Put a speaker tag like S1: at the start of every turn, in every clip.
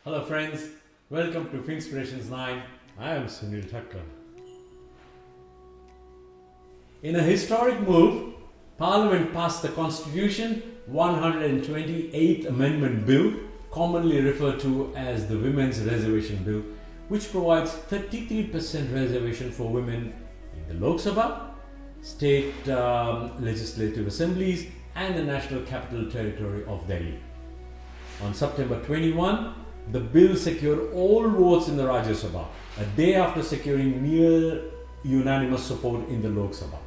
S1: Hello friends, welcome to Finspirations 9. I am Sunil Thakkar. In a historic move, Parliament passed the Constitution 128th Amendment Bill, commonly referred to as the Women's Reservation Bill, which provides 33% reservation for women in the Lok Sabha, state legislative assemblies and the National Capital Territory of Delhi. On September 21, the bill secured all votes in the Rajya Sabha, a day after securing near unanimous support in the Lok Sabha.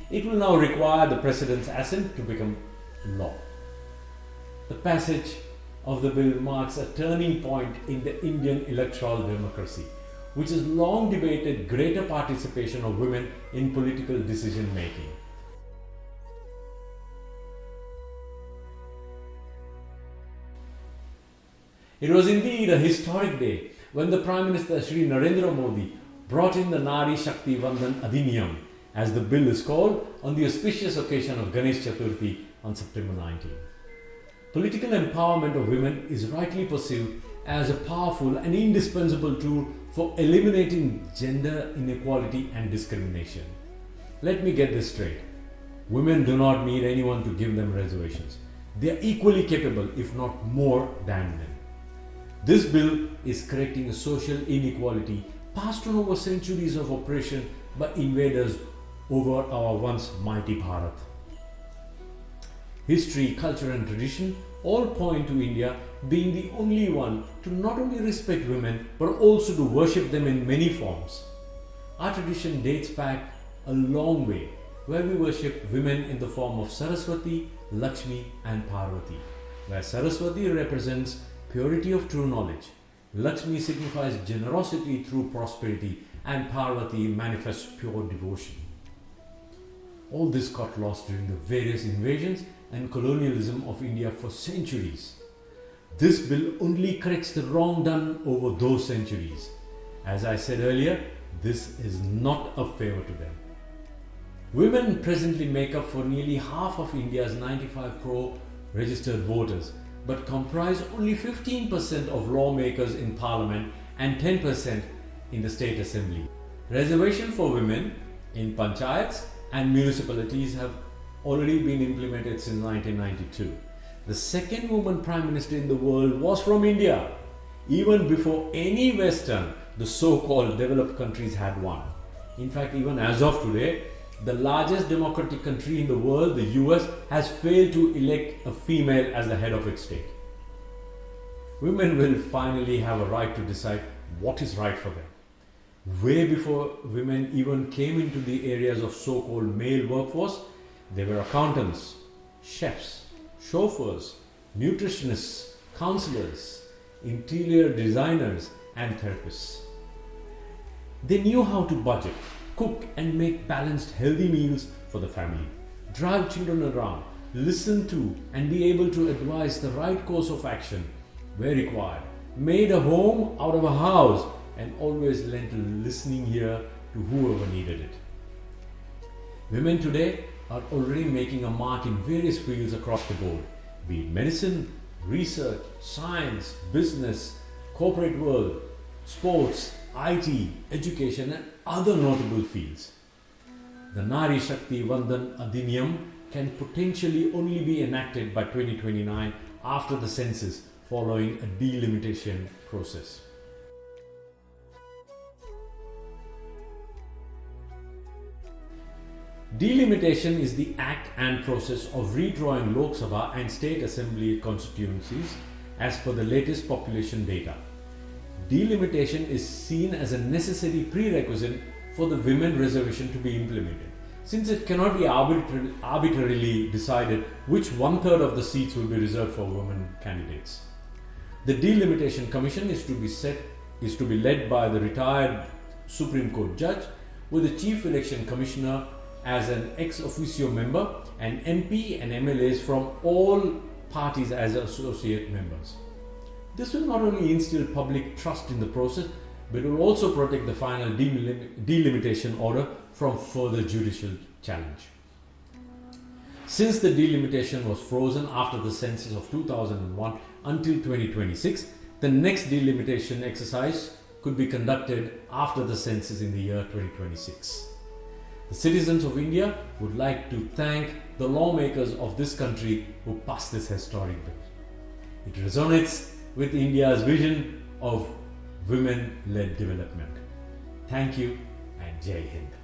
S1: It will now require the President's assent to become law. The passage of the bill marks a turning point in the Indian electoral democracy, which has long debated greater participation of women in political decision making. It was indeed a historic day when the Prime Minister Shri Narendra Modi brought in the Nari Shakti Vandan Adhiniyam, as the bill is called, on the auspicious occasion of Ganesh Chaturthi on September 19. Political empowerment of women is rightly perceived as a powerful and indispensable tool for eliminating gender inequality and discrimination. Let me get this straight. Women do not need anyone to give them reservations. They are equally capable, if not more, than men. This bill is correcting a social inequality passed on over centuries of oppression by invaders over our once mighty Bharat. History, culture and tradition all point to India being the only one to not only respect women but also to worship them in many forms. Our tradition dates back a long way, where we worship women in the form of Saraswati, Lakshmi and Parvati, where Saraswati represents purity of true knowledge, Lakshmi signifies generosity through prosperity, and Parvati manifests pure devotion. All this got lost during the various invasions and colonialism of India for centuries. This bill only corrects the wrong done over those centuries. As I said earlier, this is not a favor to them. Women presently make up for nearly half of India's 95 crore registered voters, but comprise only 15% of lawmakers in Parliament and 10% in the State Assembly. Reservation for women in panchayats and municipalities have already been implemented since 1992. The second woman Prime Minister in the world was from India. Even before any Western, the so-called developed countries had one. In fact, even as of today, the largest democratic country in the world, the US, has failed to elect a female as the head of its state. Women will finally have a right to decide what is right for them. Way before women even came into the areas of so-called male workforce, they were accountants, chefs, chauffeurs, nutritionists, counselors, interior designers and therapists. They knew how to budget, cook and make balanced healthy meals for the family, drive children around, listen to and be able to advise the right course of action where required, made a home out of a house and always lent a listening ear to whoever needed it. Women today are already making a mark in various fields across the board, be it medicine, research, science, business, corporate world, sports, IT, education and other notable fields. The Nari Shakti Vandan Adhiniyam can potentially only be enacted by 2029 after the census, following a delimitation process. Delimitation is the act and process of redrawing Lok Sabha and State Assembly constituencies as per the latest population data. Delimitation is seen as a necessary prerequisite for the women reservation to be implemented, since it cannot be arbitrarily decided which 1/3 of the seats will be reserved for women candidates. The Delimitation Commission is to be led by the retired Supreme Court judge, with the Chief Election Commissioner as an ex officio member and MP and MLAs from all parties as associate members. This will not only instill public trust in the process, but will also protect the final delimitation order from further judicial challenge. Since the delimitation was frozen after the census of 2001 until 2026, The next delimitation exercise could be conducted after the census in the year 2026. The citizens of India would like to thank the lawmakers of this country who passed this historic bill. It resonates with India's vision of women-led development. Thank you and Jai Hind.